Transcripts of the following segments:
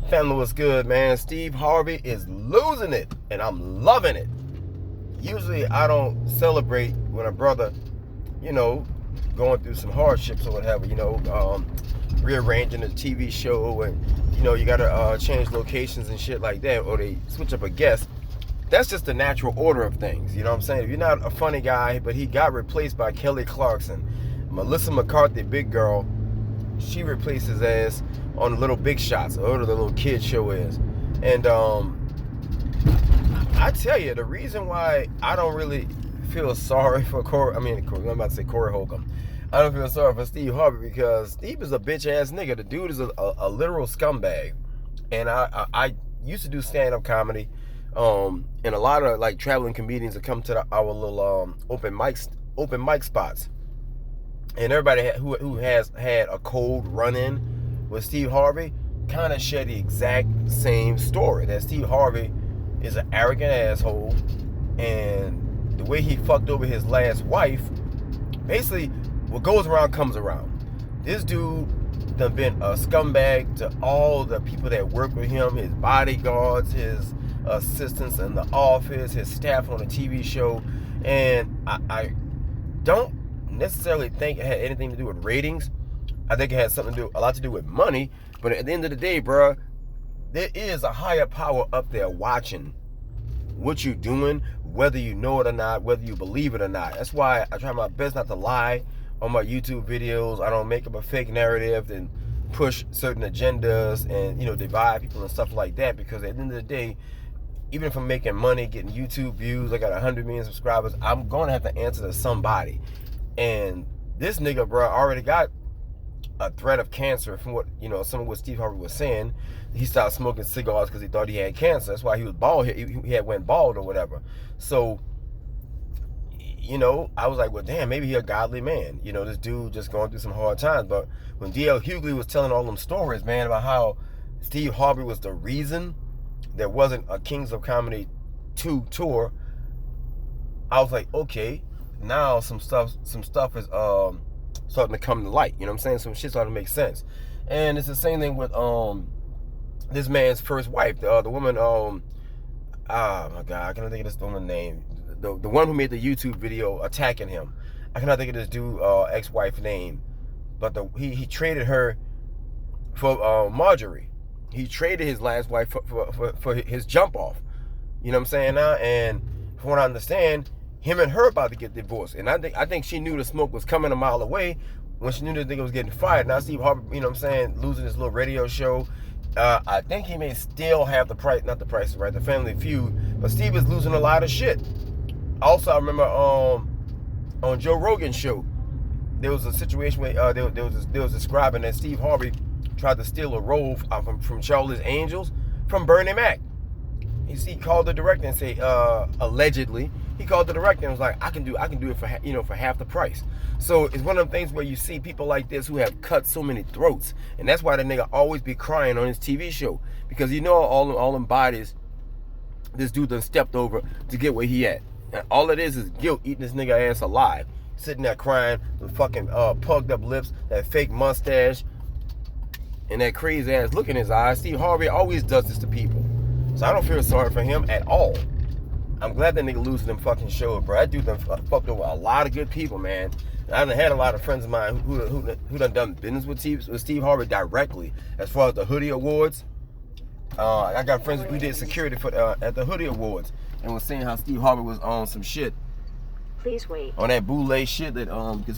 Family, what's good, man? Steve Harvey is losing it, and I'm loving it. Usually, I don't celebrate when a brother, going through some hardships or whatever, rearranging a TV show and, you got to change locations and shit like that, or they switch up a guest. That's just the natural order of things, you know what I'm saying? If you're not a funny guy, but he got replaced by Kelly Clarkson. Melissa McCarthy, big girl, she replaced his ass on the Little Big Shots, or whatever the little kid show is. And I tell you, the reason why I don't really feel sorry for I'm about to say Corey Holcomb. I don't feel sorry for Steve Harvey because Steve is a bitch ass nigga. The dude is a literal scumbag. And I used to do stand-up comedy. And a lot of like traveling comedians that come to our little open mic spots. And everybody who has had a cold run-in with Steve Harvey kind of share the exact same story. That Steve Harvey is an arrogant asshole, and the way he fucked over his last wife, basically, what goes around comes around. This dude done been a scumbag to all the people that work with him, his bodyguards, his assistants in the office, his staff on the TV show, and I don't necessarily think it had anything to do with ratings. I think it had a lot to do with money. But at the end of the day, bro, there is a higher power up there watching what you're doing, whether you know it or not, whether you believe it or not. That's why I try my best not to lie on my YouTube videos. I don't make up a fake narrative and push certain agendas and, divide people and stuff like that. Because at the end of the day, even if I'm making money, getting YouTube views, I got 100 million subscribers, I'm going to have to answer to somebody. And this nigga, bro, already got a threat of cancer from what, some of what Steve Harvey was saying. He stopped smoking cigars because he thought he had cancer. That's why he was bald. He had went bald or whatever. So, I was like, well, damn, maybe he a godly man. This dude just going through some hard times. But when D.L. Hughley was telling all them stories, man, about how Steve Harvey was the reason there wasn't a Kings of Comedy 2 tour, I was like, okay, now some stuff is starting to come to light. You know what I'm saying? Some shit's starting to make sense. And it's the same thing with this man's first wife, the woman, oh my god, I cannot think of this woman's name. The one who made the YouTube video attacking him. I cannot think of this dude ex-wife name. But he traded her for Marjorie. He traded his last wife for his jump off. You know what I'm saying now? And from what I understand, him and her about to get divorced. And I think she knew the smoke was coming a mile away when she knew the nigga was getting fired. Now Steve Harvey, losing his little radio show. I think he may still have the Family Feud, but Steve is losing a lot of shit. Also, I remember on Joe Rogan's show, there was a situation where they was describing that Steve Harvey tried to steal a role from Charlie's Angels from Bernie Mac. He called the director and say, allegedly, he called the director and was like, I can do it for half the price. So it's one of them things where you see people like this who have cut so many throats, and that's why the nigga always be crying on his TV show, because all them bodies this dude done stepped over to get where he at, and all it is guilt eating this nigga ass alive, sitting there crying with fucking pugged up lips, that fake mustache, and that crazy ass look in his eyes. Steve Harvey always does this to people. So I don't feel sorry for him at all. I'm glad that nigga losing them fucking shows, bro. That dude done fucked over a lot of good people, man. And I done had a lot of friends of mine who done business with Steve Harvey directly. As far as the Hoodie Awards, I got friends who did security for at the Hoodie Awards and was saying how Steve Harvey was on some shit. Please wait. On that boule shit that because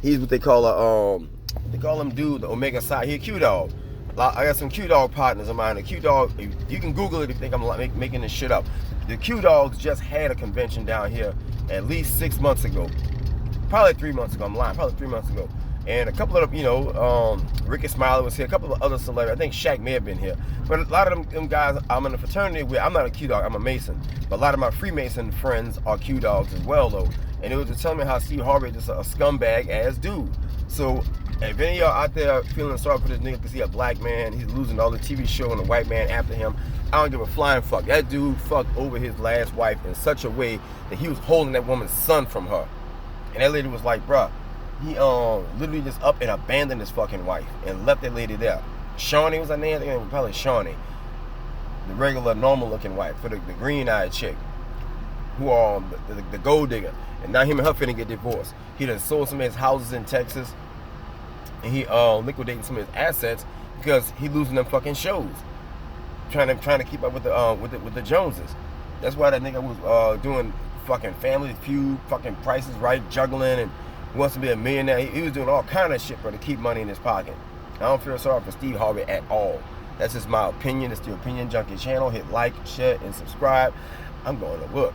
he's what they call him dude, the Omega side. He a Q dog. I got some Q Dog partners of mine. The Q Dog, you can Google it if you think I'm making this shit up. The Q Dogs just had a convention down here at least 6 months ago. Probably 3 months ago. I'm lying. Probably 3 months ago. And a couple of, Ricky Smiley was here. A couple of other celebrities. I think Shaq may have been here. But a lot of them guys I'm in a fraternity with. I'm not a Q Dog. I'm a Mason. But a lot of my Freemason friends are Q Dogs as well, though. And it was just telling me how Steve Harvey is just a scumbag ass dude. So if any of y'all out there feeling sorry for this nigga because he a black man, he's losing all the TV show and the white man after him, I don't give a flying fuck. That dude fucked over his last wife in such a way that he was holding that woman's son from her. And that lady was like, bruh, he literally just up and abandoned his fucking wife and left that lady there. Shawnee was her name. I think it was probably Shawnee. The regular, normal-looking wife for the green-eyed chick, who are the gold digger. And now him and her finna get divorced. He done sold some of his houses in Texas, and he liquidating some of his assets because he losing them fucking shows, trying to keep up with the Joneses. That's why that nigga was doing fucking Family Feud, fucking Prices Right, juggling, and wants to be a millionaire. He was doing all kind of shit, bro, to keep money in his pocket. I don't feel sorry for Steve Harvey at all. That's just my opinion. It's the Opinion Junkie channel. Hit like, share, and subscribe. I'm going to look.